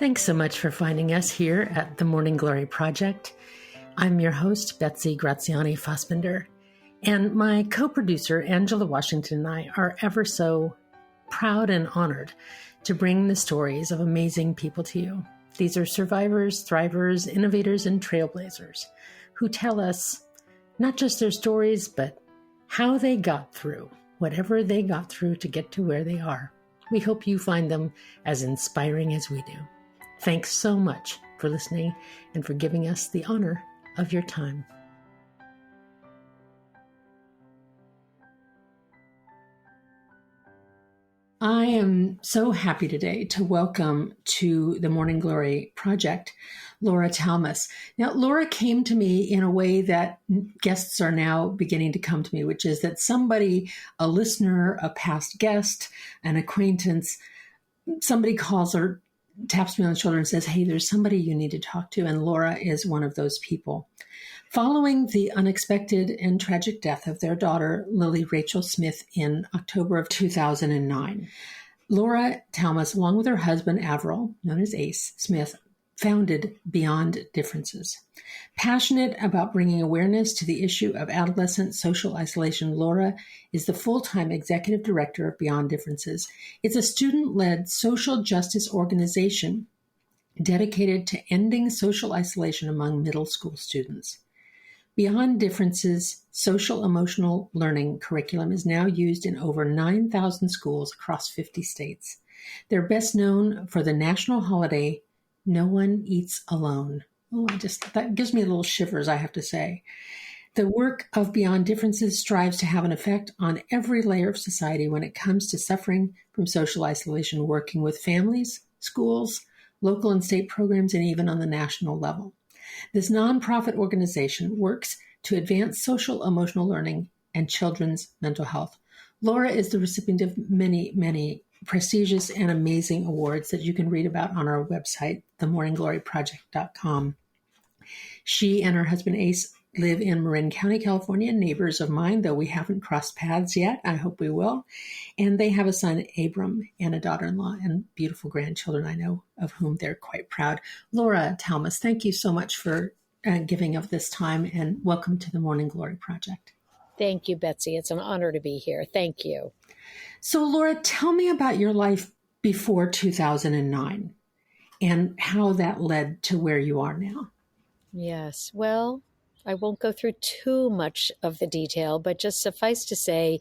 Thanks so much for finding us here at the Morning Glory Project. I'm your host, Betsy Graziani Fassbender, and my co-producer, Angela Washington, and I are ever so proud and honored to bring the stories of amazing people to you. These are survivors, thrivers, innovators, and trailblazers who tell us not just their stories, but how they got through whatever they got through to get to where they are. We hope you find them as inspiring as we do. Thanks so much for listening and for giving us the honor of your time. I am so happy today to welcome to the Morning Glory Project, Laura Talmus. Now, Laura came to me in a way that guests are now beginning to come to me, which is that somebody, a listener, a past guest, an acquaintance, somebody calls her, taps me on the shoulder and says, hey, there's somebody you need to talk to. And Laura is one of those people. Following the unexpected and tragic death of their daughter, Lili Rachel Smith, in October of 2009, Laura Talmus, along with her husband, Averell, known as Ace Smith, founded Beyond Differences. Passionate about bringing awareness to the issue of adolescent social isolation, Laura is the full-time executive director of Beyond Differences. It's a student-led social justice organization dedicated to ending social isolation among middle school students. Beyond Differences' social emotional learning curriculum is now used in over 9,000 schools across 50 states. They're best known for the national holiday, No One Eats Alone. Oh, that gives me a little shivers, I have to say. The work of Beyond Differences strives to have an effect on every layer of society when it comes to suffering from social isolation, working with families, schools, local and state programs, and even on the national level. This nonprofit organization works to advance social emotional learning and children's mental health. Laura is the recipient of many, many prestigious and amazing awards that you can read about on our website, themorninggloryproject.com. She and her husband Ace live in Marin County, California, neighbors of mine, though we haven't crossed paths yet. I hope we will. And they have a son, Abram, and a daughter-in-law and beautiful grandchildren, I know, of whom they're quite proud. Laura Talmus, thank you so much for giving of this time, and welcome to the Morning Glory Project. Thank you, Betsy. It's an honor to be here. Thank you. So, Laura, tell me about your life before 2009 and how that led to where you are now. Yes. Well, I won't go through too much of the detail, but just suffice to say,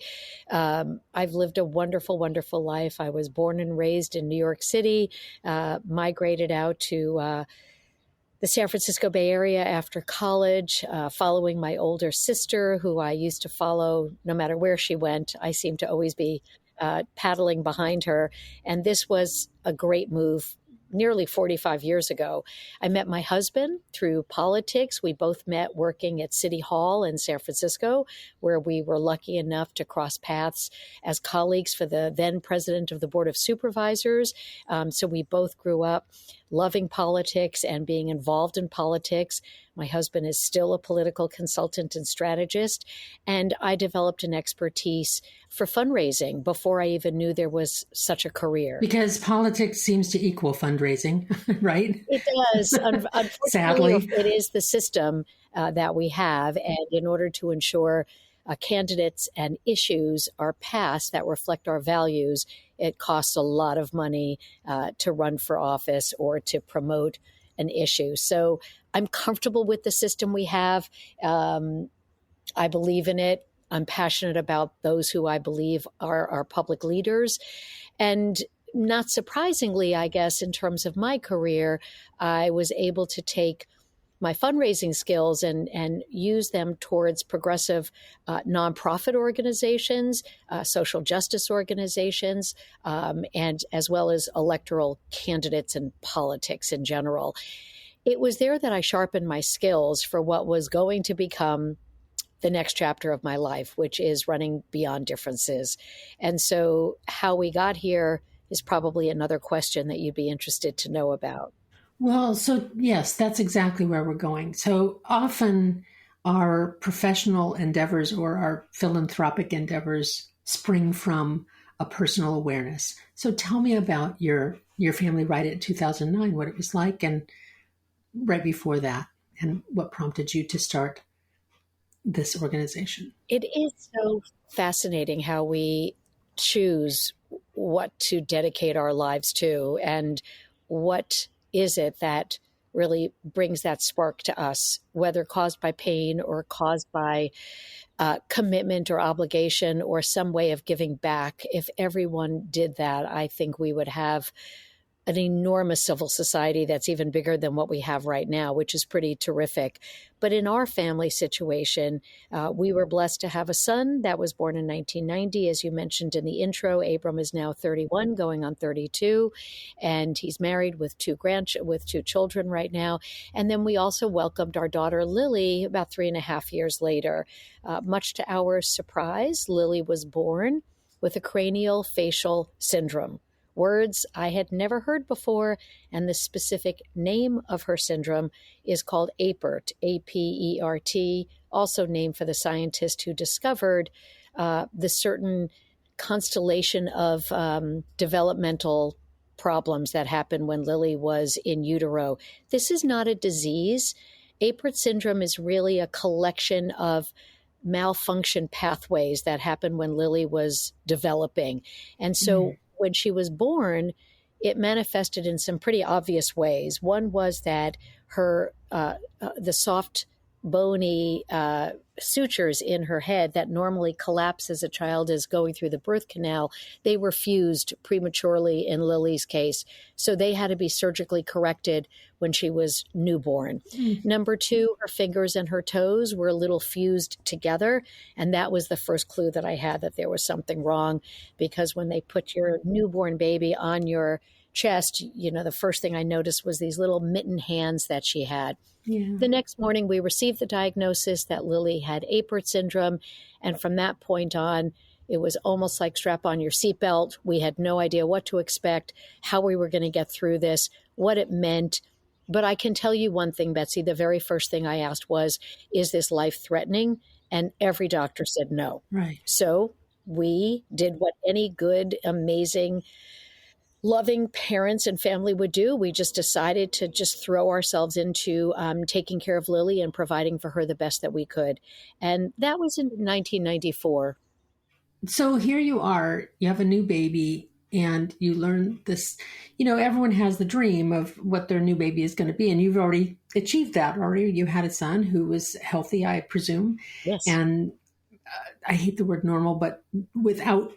I've lived a wonderful, wonderful life. I was born and raised in New York City, migrated out to the San Francisco Bay Area after college, following my older sister, who I used to follow no matter where she went. I seemed to always be paddling behind her. And this was a great move nearly 45 years ago. I met my husband through politics. We both met working at City Hall in San Francisco, where we were lucky enough to cross paths as colleagues for the then president of the Board of Supervisors. So we both grew up loving politics and being involved in politics. My husband is still a political consultant and strategist, and I developed an expertise for fundraising before I even knew there was such a career. Because politics seems to equal fundraising, right? It does. Unfortunately, Sadly. It is the system that we have, and in order to ensure candidates and issues are passed that reflect our values, it costs a lot of money to run for office or to promote an issue. So I'm comfortable with the system we have. I believe in it. I'm passionate about those who I believe are our public leaders. And not surprisingly, I guess, in terms of my career, I was able to take my fundraising skills and use them towards progressive nonprofit organizations, social justice organizations, and as well as electoral candidates and politics in general. It was there that I sharpened my skills for what was going to become the next chapter of my life, which is running Beyond Differences. And so how we got here is probably another question that you'd be interested to know about. Well, so yes, that's exactly where we're going. So often our professional endeavors or our philanthropic endeavors spring from a personal awareness. So tell me about your family right at 2009, what it was like, and right before that, and what prompted you to start this organization. It is so fascinating how we choose what to dedicate our lives to, and what is it that really brings that spark to us, whether caused by pain or caused by commitment or obligation or some way of giving back. If everyone did that, I think we would have an enormous civil society that's even bigger than what we have right now, which is pretty terrific. But in our family situation, we were blessed to have a son that was born in 1990. As you mentioned in the intro, Abram is now 31, going on 32, and he's married with two children right now. And then we also welcomed our daughter Lili about 3.5 years later. Much to our surprise, Lili was born with a cranial facial syndrome. Words I had never heard before, and the specific name of her syndrome is called APERT, APERT, also named for the scientist who discovered the certain constellation of developmental problems that happened when Lili was in utero. This is not a disease. APERT syndrome is really a collection of malfunction pathways that happened when Lili was developing. And so when she was born, it manifested in some pretty obvious ways. One was that her the soft, bony sutures in her head that normally collapse as a child is going through the birth canal, they were fused prematurely in Lili's case. So they had to be surgically corrected when she was newborn. Number two, her fingers and her toes were a little fused together. And that was the first clue that I had that there was something wrong, because when they put your newborn baby on your chest, the first thing I noticed was these little mitten hands that she had. Yeah. The next morning, we received the diagnosis that Lili had APERT syndrome. And from that point on, it was almost like strap on your seatbelt. We had no idea what to expect, how we were going to get through this, what it meant. But I can tell you one thing, Betsy, the very first thing I asked was, is this life-threatening? And every doctor said no. Right. So we did what any good, amazing, loving parents and family would do. We just decided to just throw ourselves into taking care of Lili and providing for her the best that we could. And that was in 1994. So here you are, you have a new baby, and you learn this, everyone has the dream of what their new baby is going to be. And you've already achieved that already. You had a son who was healthy, I presume. Yes. And I hate the word normal, but without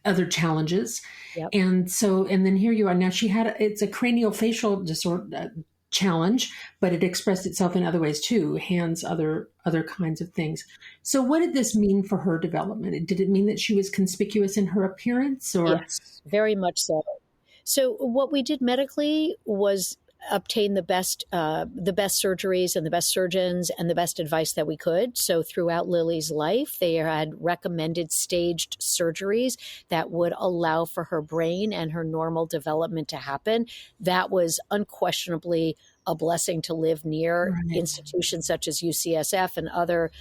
other challenges. Yep. And then here you are. Now it's a cranial facial disorder challenge, but it expressed itself in other ways too, hands, other kinds of things. So what did this mean for her development? Did it mean that she was conspicuous in her appearance? Or? Yes, very much so. So what we did medically was obtain the best surgeries and the best surgeons and the best advice that we could. So throughout Lili's life, they had recommended staged surgeries that would allow for her brain and her normal development to happen. That was unquestionably a blessing to live near institutions such as UCSF and other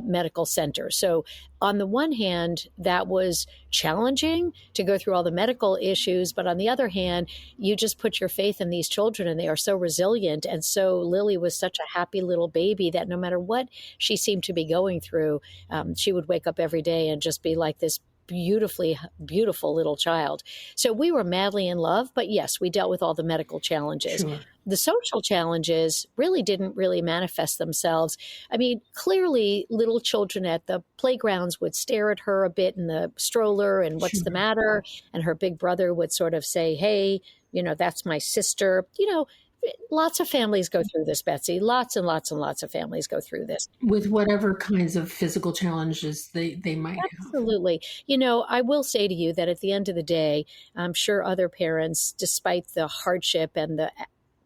medical centers. So on the one hand, that was challenging to go through all the medical issues. But on the other hand, you just put your faith in these children and they are so resilient. And so Lili was such a happy little baby that no matter what she seemed to be going through, she would wake up every day and just be like this beautifully, beautiful little child. So we were madly in love, but yes, we dealt with all the medical challenges. Sure. The social challenges didn't really manifest themselves. I mean, clearly little children at the playgrounds would stare at her a bit in the stroller and what's the matter? And her big brother would sort of say, hey, that's my sister. Lots of families go through this, Betsy. Lots and lots and lots of families go through this. With whatever kinds of physical challenges they might have. Absolutely. I will say to you that at the end of the day, I'm sure other parents, despite the hardship and the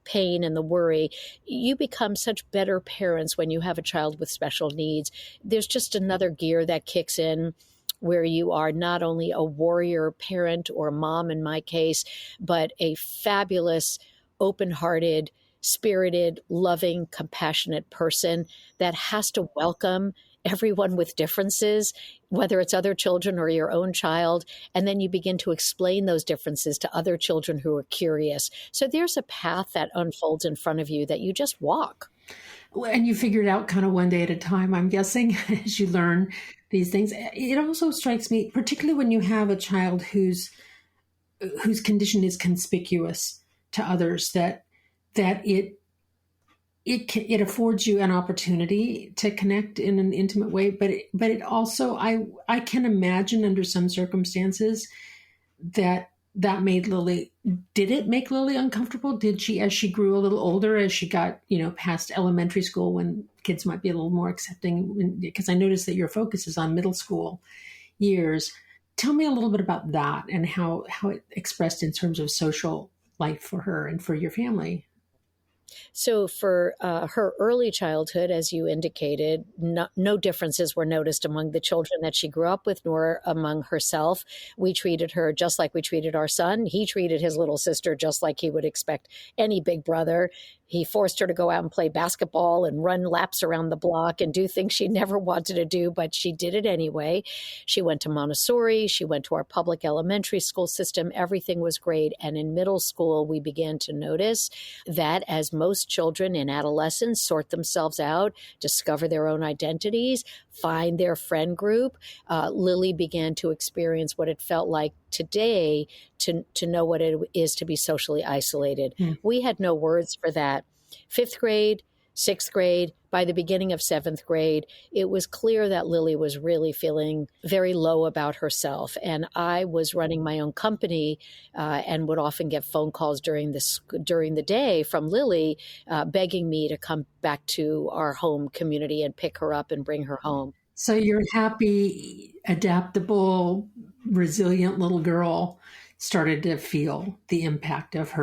pain and the worry, you become such better parents when you have a child with special needs. There's just another gear that kicks in where you are not only a warrior parent or mom in my case, but a fabulous, open-hearted, spirited, loving, compassionate person that has to welcome everyone with differences, whether it's other children or your own child, and then you begin to explain those differences to other children who are curious. So there's a path that unfolds in front of you that you just walk. And you figure it out kind of one day at a time, I'm guessing, as you learn these things. It also strikes me, particularly when you have a child whose condition is conspicuous to others, that it affords you an opportunity to connect in an intimate way, but it also, I can imagine under some circumstances that made Lili. Did it make Lili uncomfortable? Did she, as she grew a little older, as she got past elementary school, when kids might be a little more accepting? Because I noticed that your focus is on middle school years. Tell me a little bit about that and how it expressed in terms of social life for her and for your family. So for her early childhood, as you indicated, no differences were noticed among the children that she grew up with, nor among herself. We treated her just like we treated our son. He treated his little sister just like he would expect any big brother. He forced her to go out and play basketball and run laps around the block and do things she never wanted to do, but she did it anyway. She went to Montessori. She went to our public elementary school system. Everything was great. And in middle school, we began to notice that, as most children in adolescence sort themselves out, discover their own identities, find their friend group, Lili began to experience what it felt like today to know what it is to be socially isolated. We had no words for that. 5th grade, 6th grade, by the beginning of 7th grade, it was clear that Lili was really feeling very low about herself. And I was running my own company and would often get phone calls during the day from Lili begging me to come back to our home community and pick her up and bring her home. So your happy, adaptable, resilient little girl started to feel the impact of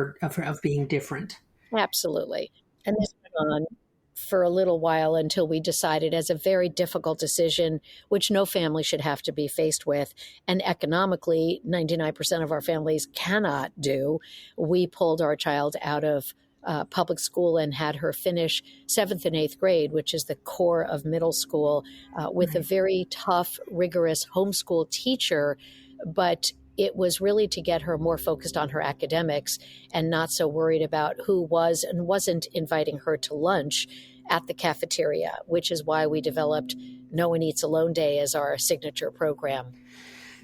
being different. Absolutely. And this went on for a little while until we decided, as a very difficult decision, which no family should have to be faced with, and economically 99% of our families cannot do, we pulled our child out of public school and had her finish 7th and 8th grade, which is the core of middle school, with a very tough, rigorous homeschool teacher. But it was really to get her more focused on her academics and not so worried about who was and wasn't inviting her to lunch at the cafeteria, which is why we developed No One Eats Alone Day as our signature program.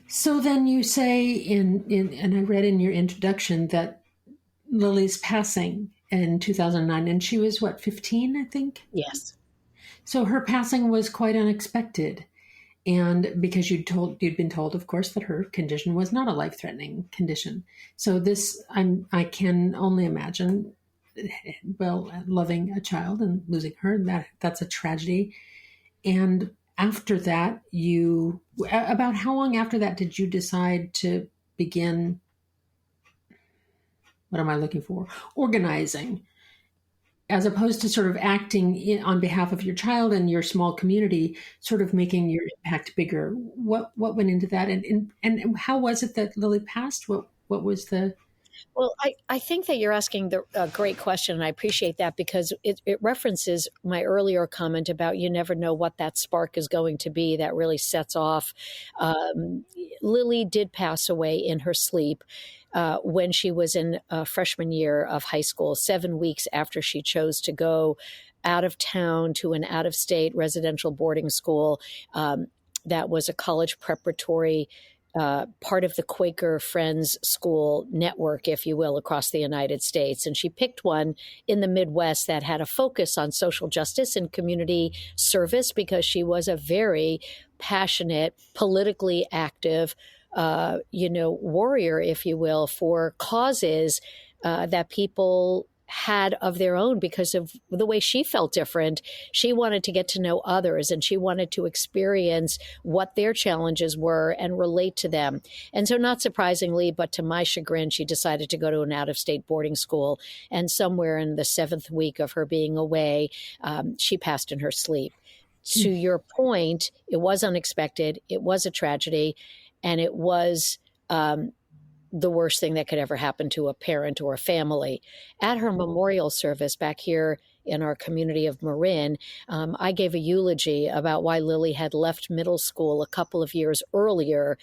So then you say and I read in your introduction that Lili's passing in 2009, and she was 15, I think? Yes. So her passing was quite unexpected. And because you'd been told, of course, that her condition was not a life-threatening condition. So I can only imagine, loving a child and losing her, that's a tragedy. And after that, about how long after that did you decide to begin, what am I looking for? Organizing, as opposed to sort of acting on behalf of your child and your small community, sort of making your impact bigger. What went into that, and how was it that Lili passed? What was the? Well, I think that you're asking a great question, and I appreciate that, because it references my earlier comment about you never know what that spark is going to be that really sets off. Lili did pass away in her sleep when she was in freshman year of high school, 7 weeks after she chose to go out of town to an out-of-state residential boarding school that was a college preparatory part of the Quaker Friends School network, if you will, across the United States. And she picked one in the Midwest that had a focus on social justice and community service, because she was a very passionate, politically active warrior, if you will, for causes that people had of their own because of the way she felt different. She wanted to get to know others, and she wanted to experience what their challenges were and relate to them. And so, not surprisingly, but to my chagrin, she decided to go to an out-of-state boarding school. And somewhere in the 7th week of her being away, she passed in her sleep. To your point, it was unexpected. It was a tragedy. And it was the worst thing that could ever happen to a parent or a family. At her memorial service back here in our community of Marin, I gave a eulogy about why Lili had left middle school a couple of years earlier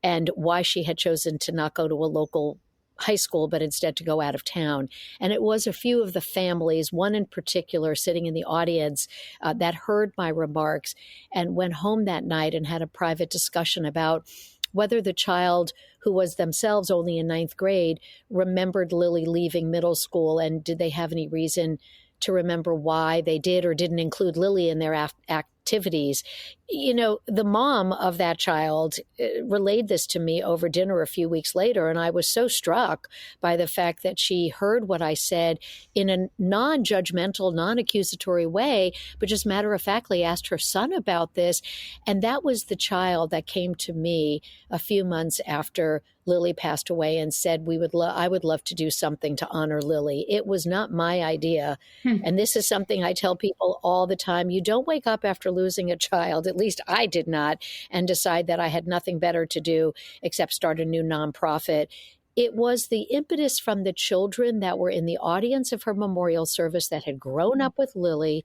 and why she had chosen to not go to a local high school, but instead to go out of town. And it was a few of the families, one in particular sitting in the audience, that heard my remarks and went home that night and had a private discussion about whether the child who was themselves only in ninth grade remembered Lili leaving middle school, and did they have any reason to remember why they did or didn't include Lili in their activities. You know, the mom of that child relayed this to me over dinner a few weeks later, and I was so struck by the fact that she heard what I said in a non-judgmental, non-accusatory way, but just matter-of-factly asked her son about this. And that was the child that came to me a few months after Lili passed away and said, I would love to do something to honor Lili. It was not my idea. And this is something I tell people all the time. You don't wake up after losing a child, at least I did not, and decide that I had nothing better to do except start a new nonprofit. It was the impetus from the children that were in the audience of her memorial service that had grown up with Lili.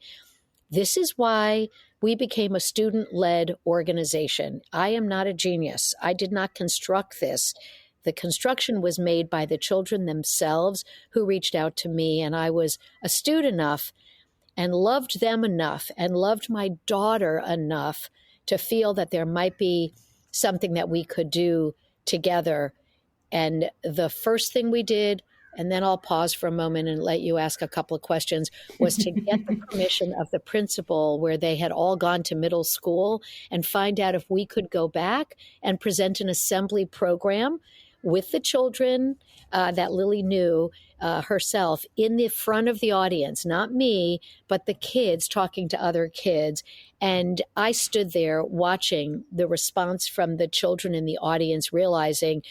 This is why we became a student-led organization. I am not a genius. I did not construct this. The construction was made by the children themselves who reached out to me, and I was astute enough and loved them enough and loved my daughter enough to feel that there might be something that we could do together. And the first thing we did, and then I'll pause for a moment and let you ask a couple of questions, was to get the permission of the principal, where they had all gone to middle school, and find out if we could go back and present an assembly program with the children that Lili knew herself in the front of the audience, not me, but the kids talking to other kids. And I stood there watching the response from the children in the audience, realizing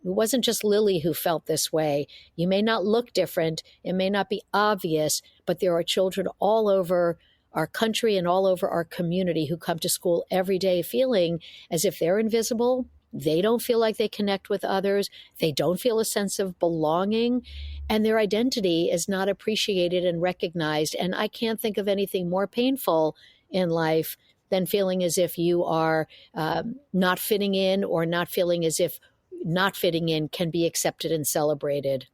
it wasn't just Lili who felt this way. You may not look different. It may not be obvious, but there are children all over our country and all over our community who come to school every day feeling as if they're invisible. They don't feel like they connect with others. They don't feel a sense of belonging, and their identity is not appreciated and recognized. And I can't think of anything more painful in life than feeling as if you are not fitting in, or not feeling as if not fitting in can be accepted and celebrated.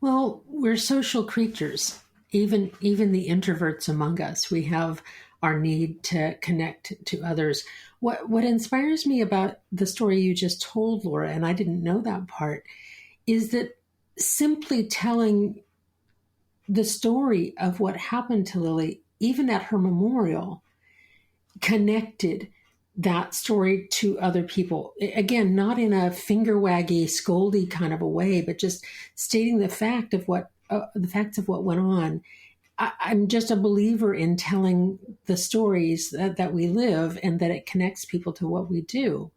Well, we're social creatures, even the introverts among us. We have our need to connect to others. What inspires me about the story you just told, Laura, and I didn't know that part, is that simply telling the story of what happened to Lili, even at her memorial, connected that story to other people. Again, not in a finger waggy, scoldy kind of a way, but just stating the facts of what went on. I'm just a believer in telling the stories that we live, and that it connects people to what we do.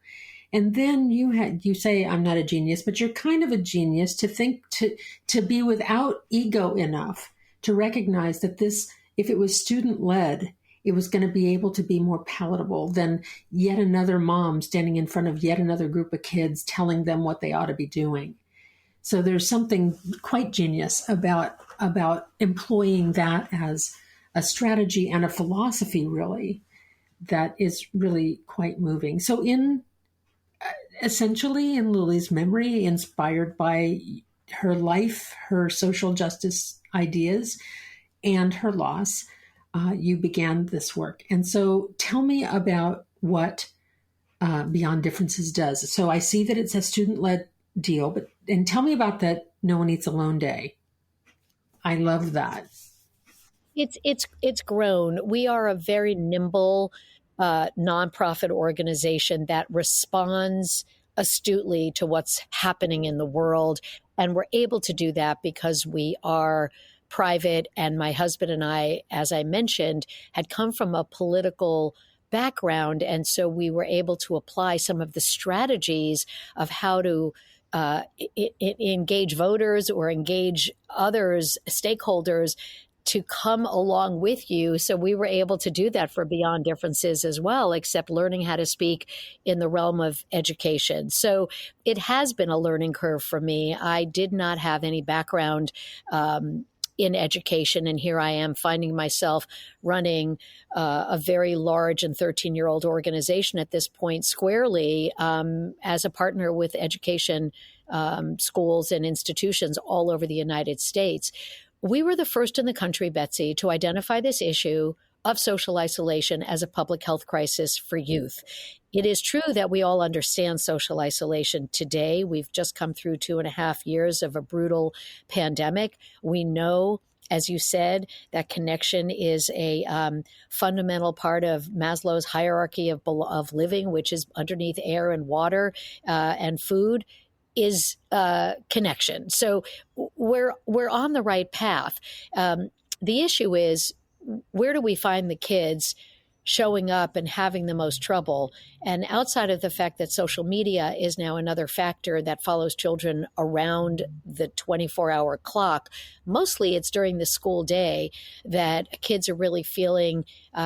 And then you say, I'm not a genius, but you're kind of a genius to think to be without ego enough to recognize that this, if it was student led, it was going to be able to be more palatable than yet another mom standing in front of yet another group of kids telling them what they ought to be doing. So there's something quite genius about employing that as a strategy and a philosophy, really, that is really quite moving. So essentially in Lili's memory, inspired by her life, her social justice ideas, and her loss, you began this work. And so tell me about what Beyond Differences does. So I see that it's a student-led deal, and tell me about that No One Eats Alone Day. I love that. It's grown. We are a very nimble nonprofit organization that responds astutely to what's happening in the world. And we're able to do that because we are private. And my husband and I, as I mentioned, had come from a political background. And so we were able to apply some of the strategies of how to engage voters or engage others, stakeholders, to come along with you. So we were able to do that for Beyond Differences as well, except learning how to speak in the realm of education. So it has been a learning curve for me. I did not have any background in education. And here I am finding myself running a very large and 13-year-old organization at this point squarely as a partner with education schools and institutions all over the United States. We were the first in the country, Betsy, to identify this issue of social isolation as a public health crisis for youth. It is true that we all understand social isolation today. We've just come through 2.5 years of a brutal pandemic. We know, as you said, that connection is a fundamental part of Maslow's hierarchy of living, which is underneath air and water and food, is connection. So we're on the right path. The issue is, where do we find the kids showing up and having the most trouble? And outside of the fact that social media is now another factor that follows children around the 24-hour clock, mostly it's during the school day that kids are really feeling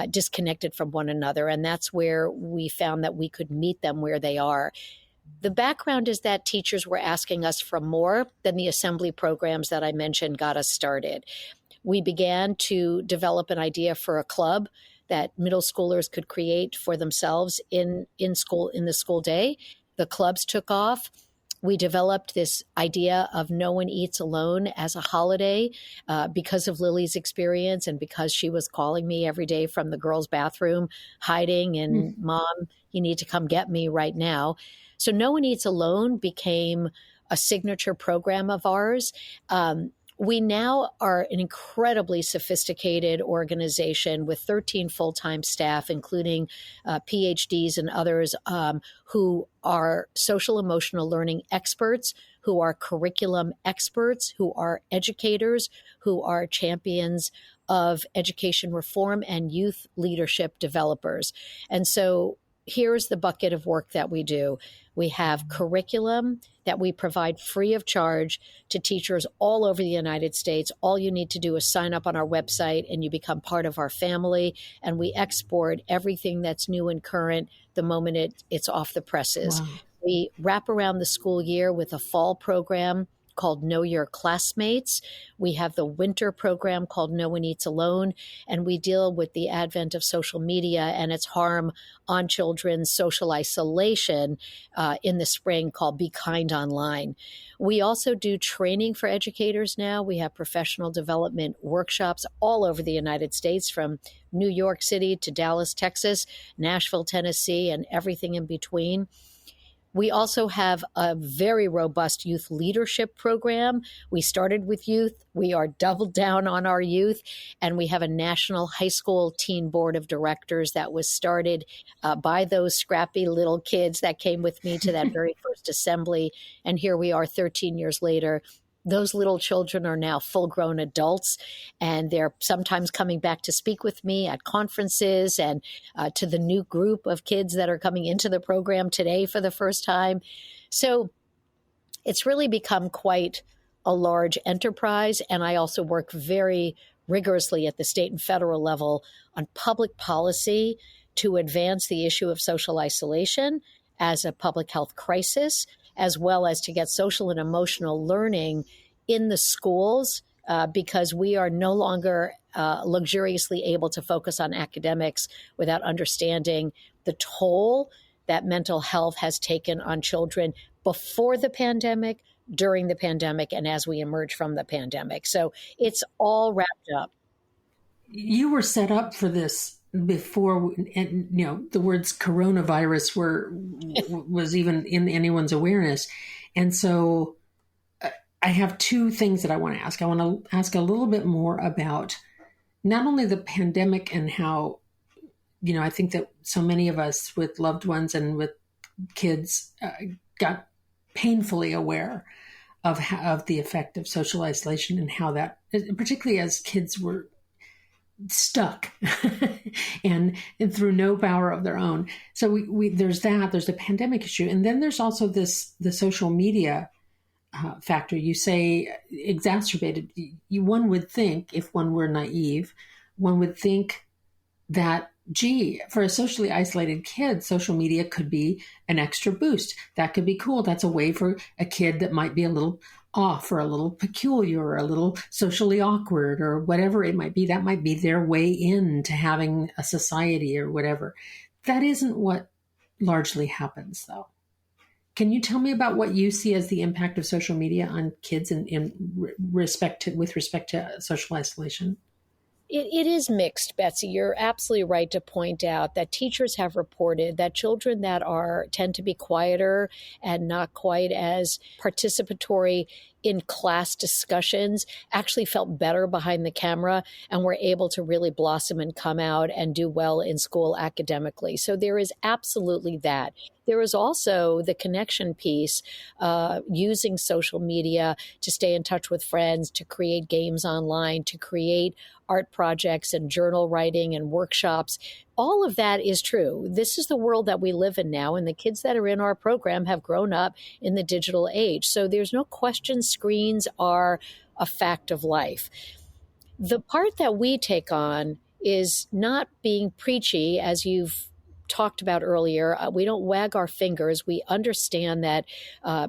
disconnected from one another. And that's where we found that we could meet them where they are. The background is that teachers were asking us for more than the assembly programs that I mentioned got us started. We began to develop an idea for a club that middle schoolers could create for themselves in the school day. The clubs took off. We developed this idea of No One Eats Alone as a holiday because of Lili's experience and because she was calling me every day from the girls' bathroom, hiding, and Mom, you need to come get me right now. So No One Eats Alone became a signature program of ours. We now are an incredibly sophisticated organization with 13 full-time staff, including PhDs and others who are social emotional learning experts, who are curriculum experts, who are educators, who are champions of education reform and youth leadership developers. And so here's the bucket of work that we do. We have curriculum that we provide free of charge to teachers all over the United States. All you need to do is sign up on our website and you become part of our family. And we export everything that's new and current the moment it's off the presses. Wow. We wrap around the school year with a fall program called Know Your Classmates. We have the winter program called No One Eats Alone, and we deal with the advent of social media and its harm on children's social isolation in the spring called Be Kind Online. We also do training for educators now. We have professional development workshops all over the United States, from New York City to Dallas, Texas, Nashville, Tennessee, and everything in between. We also have a very robust youth leadership program. We started with youth. We are doubled down on our youth. And we have a national high school teen board of directors that was started by those scrappy little kids that came with me to that very first assembly. And here we are 13 years later. Those little children are now full-grown adults, and they're sometimes coming back to speak with me at conferences and to the new group of kids that are coming into the program today for the first time. So it's really become quite a large enterprise, and I also work very rigorously at the state and federal level on public policy to advance the issue of social isolation as a public health crisis, as well as to get social and emotional learning in the schools, because we are no longer luxuriously able to focus on academics without understanding the toll that mental health has taken on children before the pandemic, during the pandemic, and as we emerge from the pandemic. So it's all wrapped up. You were set up for this before, and the words coronavirus was even in anyone's awareness. And so I have two things that I want to ask. I want to ask a little bit more about not only the pandemic and how, I think that so many of us with loved ones and with kids got painfully aware of the effect of social isolation and how that, particularly as kids were stuck and through no power of their own. So there's the pandemic issue. And then there's also the social media factor. You say exacerbated. One would think, if one were naive, one would think that, for a socially isolated kid, social media could be an extra boost. That could be cool. That's a way for a kid that might be a little off or a little peculiar or a little socially awkward or whatever it might be. That might be their way into having a society or whatever. That isn't what largely happens, though. Can you tell me about what you see as the impact of social media on kids with respect to social isolation? It is mixed, Betsy. You're absolutely right to point out that teachers have reported that children that tend to be quieter and not quite as participatory in class discussions actually felt better behind the camera and were able to really blossom and come out and do well in school academically. So there is absolutely that. There is also the connection piece, using social media to stay in touch with friends, to create games online, to create art projects and journal writing and workshops. All of that is true. This is the world that we live in now, and the kids that are in our program have grown up in the digital age. So there's no question screens are a fact of life. The part that we take on is not being preachy, as you've talked about earlier. We don't wag our fingers. We understand that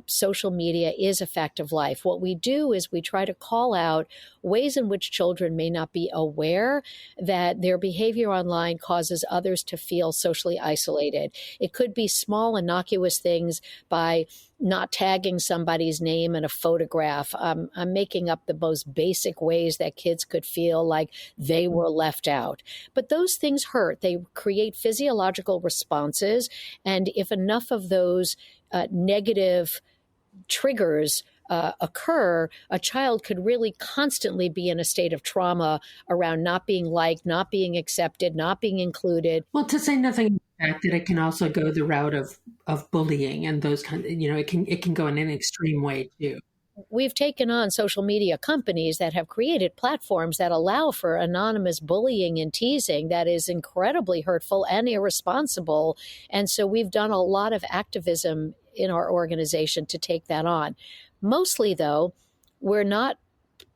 social media is a fact of life. What we do is we try to call out ways in which children may not be aware that their behavior online causes others to feel socially isolated. It could be small, innocuous things by not tagging somebody's name in a photograph. I'm making up the most basic ways that kids could feel like they were left out. But those things hurt. They create physiological responses. And if enough of those negative triggers occur, a child could really constantly be in a state of trauma around not being liked, not being accepted, not being included. Well, to say nothing of the fact that it can also go the route of bullying and those kind of, it can go in an extreme way too. We've taken on social media companies that have created platforms that allow for anonymous bullying and teasing that is incredibly hurtful and irresponsible. And so we've done a lot of activism in our organization to take that on. Mostly, though, we're not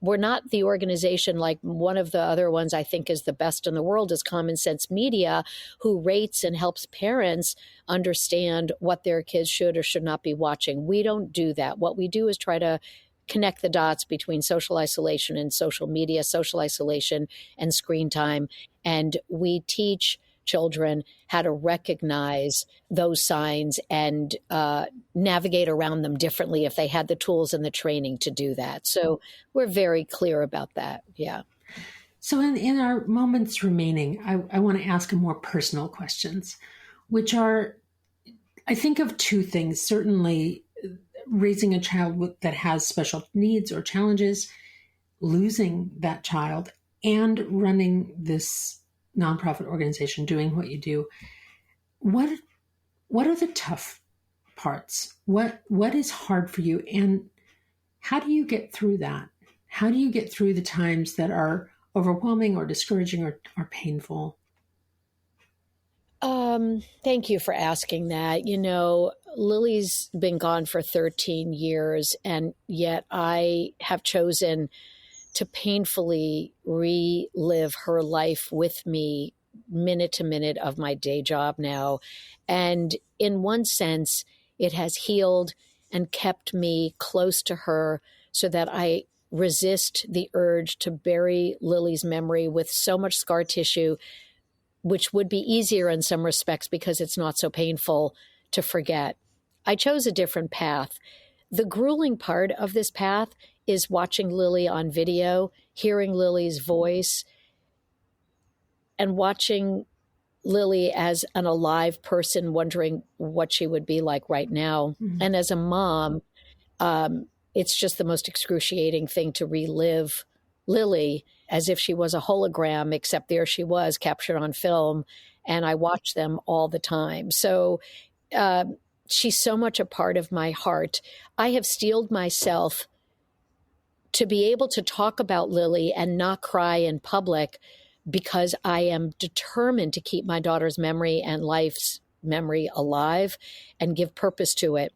the organization like one of the other ones I think is the best in the world is Common Sense Media, who rates and helps parents understand what their kids should or should not be watching. We don't do that. What we do is try to connect the dots between social isolation and social media, social isolation and screen time. And we teach children how to recognize those signs and navigate around them differently if they had the tools and the training to do that. So we're very clear about that. Yeah. So in our moments remaining, I want to ask more personal questions, which are, I think of two things. Certainly raising a child that has special needs or challenges, losing that child, and running this nonprofit organization, doing what you do. What are the tough parts? What is hard for you, and how do you get through that? How do you get through the times that are overwhelming or discouraging or painful? Thank you for asking that. Lily's been gone for 13 years, and yet I have chosen to painfully relive her life with me minute to minute of my day job now. And in one sense, it has healed and kept me close to her so that I resist the urge to bury Lily's memory with so much scar tissue, which would be easier in some respects because it's not so painful to forget. I chose a different path. The grueling part of this path is watching Lili on video, hearing Lily's voice, and watching Lili as an alive person, wondering what she would be like right now. Mm-hmm. And as a mom, it's just the most excruciating thing to relive Lili as if she was a hologram, except there she was captured on film, and I watch them all the time. So she's so much a part of my heart. I have steeled myself to be able to talk about Lili and not cry in public because I am determined to keep my daughter's memory and life's memory alive and give purpose to it.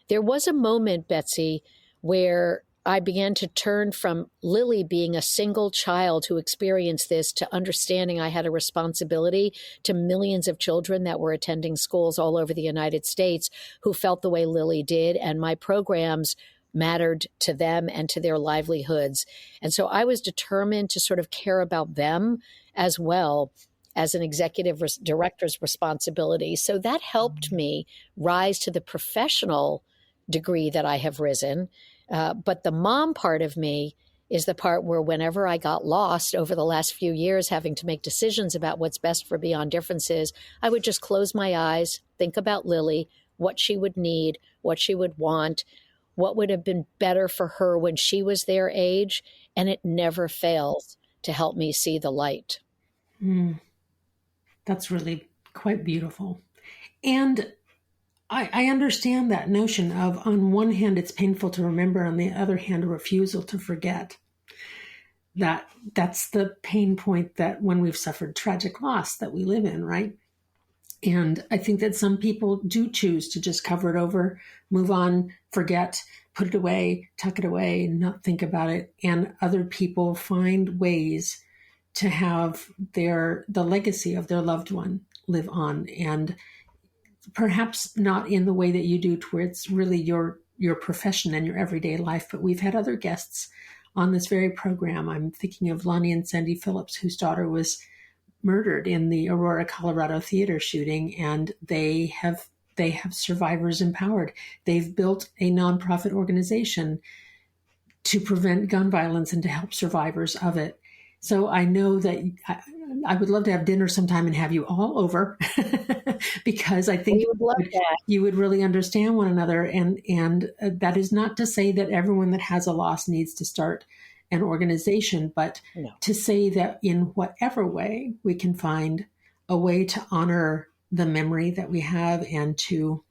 There was a moment, Betsy, where I began to turn from Lili being a single child who experienced this to understanding I had a responsibility to millions of children that were attending schools all over the United States who felt the way Lili did. And my programs mattered to them and to their livelihoods. And so I was determined to sort of care about them as well as an executive director's responsibility. So that helped me rise to the professional degree that I have risen. But the mom part of me is the part where whenever I got lost over the last few years, having to make decisions about what's best for Beyond Differences, I would just close my eyes, think about Lili, what she would need, what she would want, what would have been better for her when she was their age, and it never fails to help me see the light. That's really quite beautiful. And I understand that notion of, on one hand, it's painful to remember, on the other hand, a refusal to forget. That's the pain point that when we've suffered tragic loss that we live in, right? And I think that some people do choose to just cover it over, move on, forget, put it away, tuck it away, not think about it. And other people find ways to have the legacy of their loved one live on. And perhaps not in the way that you do, to where it's really your profession and your everyday life. But we've had other guests on this very program. I'm thinking of Lonnie and Sandy Phillips, whose daughter was murdered in the Aurora, Colorado theater shooting, and they have Survivors Empowered. They've built a nonprofit organization to prevent gun violence and to help survivors of it. So I know that I would love to have dinner sometime and have you all over because I think you would really understand one another. And that is not to say that everyone that has a loss needs to start an organization, but to say that in whatever way we can find a way to honor the memory that we have and to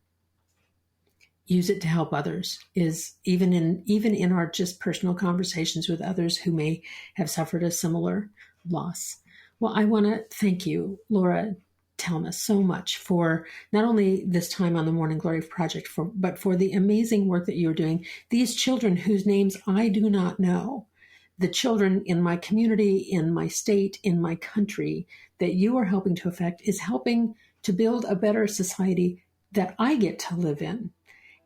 use it to help others is even in our just personal conversations with others who may have suffered a similar loss. Well, I want to thank you, Laura Talmus, so much for not only this time on the Morning Glory Project, but for the amazing work that you're doing. These children whose names I do not know, the children in my community, in my state, in my country, that you are helping to affect, is helping to build a better society that I get to live in,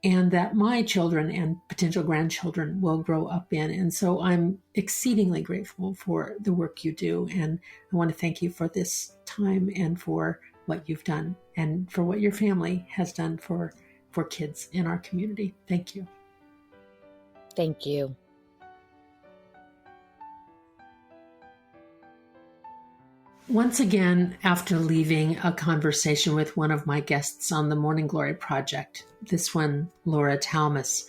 and that my children and potential grandchildren will grow up in. And so I'm exceedingly grateful for the work you do. And I want to thank you for this time and for what you've done and for what your family has done for kids in our community. Thank you. Thank you. Once again, after leaving a conversation with one of my guests on the Morning Glory Project, this one, Laura Talmus,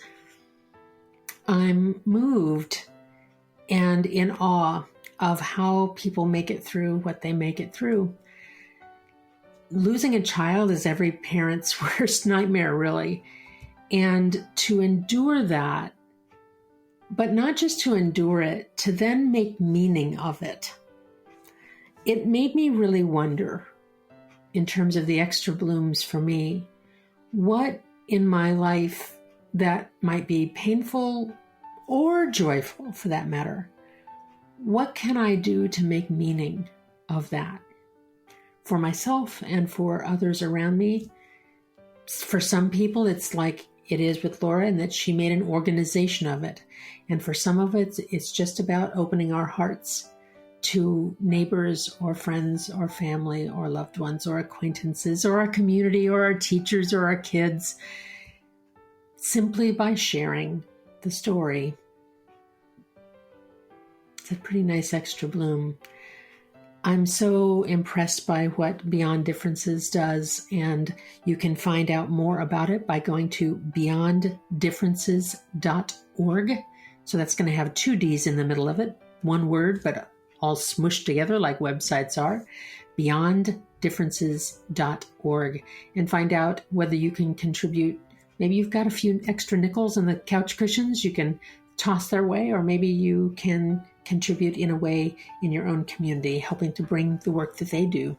I'm moved and in awe of how people make it through what they make it through. Losing a child is every parent's worst nightmare, really. And to endure that, but not just to endure it, to then make meaning of it. It made me really wonder, in terms of the extra blooms for me, what in my life that might be painful or joyful, for that matter, what can I do to make meaning of that for myself and for others around me? For some people, it's like it is with Laura, and that she made an organization of it. And for some of it, it's just about opening our hearts to neighbors or friends or family or loved ones or acquaintances or our community or our teachers or our kids, simply by sharing the story. It's a pretty nice extra bloom. I'm so impressed by what Beyond Differences does, and you can find out more about it by going to beyonddifferences.org. So that's going to have 2 D's in the middle of it, one word, but all smushed together like websites are, beyonddifferences.org, and find out whether you can contribute. Maybe you've got a few extra nickels in the couch cushions you can toss their way, or maybe you can contribute in a way in your own community, helping to bring the work that they do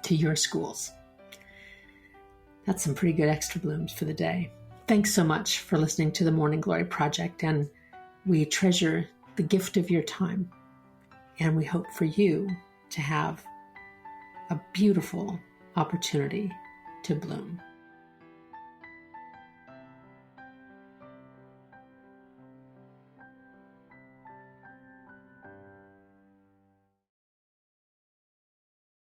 to your schools. That's some pretty good extra blooms for the day. Thanks so much for listening to the Morning Glory Project, and we treasure the gift of your time. And we hope for you to have a beautiful opportunity to bloom.